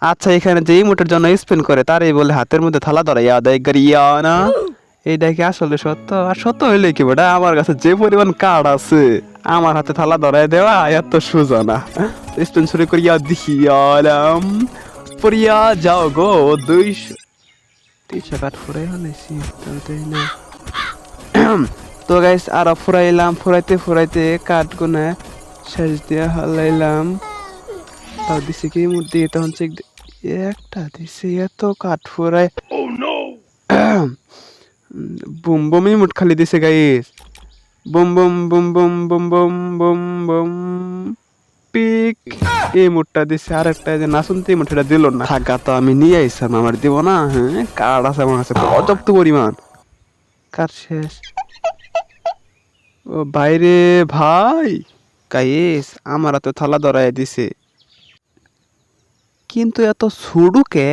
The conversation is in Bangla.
আচ্ছা, এখানে যে ইমোটের জন্য স্পেন করে তারই বলে হাতের মধ্যে থালা ধরাইয়া দেয় করিয়া না। এইটা কি আসলে সত্য? আর সত্য হইলে কি বেটা, আমার কাছে যে পরিমাণ কার্ড আছে, আমার হাতে থালা ধরাই দেওয়া এত সোজা না। স্পেন শুরু করিয়া দিয়ালাম, পড়িয়া যাও গো। 200 কাঠ ফুরাই হলেছি তাই না? তো গাইস আরো ফুরাইলাম, ফুরাইতে ফুরাইতে কাঠ গুনে শেষ দিয়ে হালাইলাম। তাও দিছে কি মূর্তি, তখন চেক একটা দিছে এত কাঠ ফুরাই। বুম বুম ইমোট খালি দিছে guys. Boom boom boom boom boom boom boom boom peak. এই মুডটা দিছে, আর একটা যে নাচন্তি মুঠটা দিল না। টাকা তো আমি নিয়ে আইসাম, আমার দিব না? হ্যাঁ, কার্ড আছে আমার কাছে পর্যাপ্ত পরিমাণ। কার শেষ? ও বাইরে ভাই, গাইস আমার তো থালা ধরাই দিছে, কিন্তু এত সুডুকে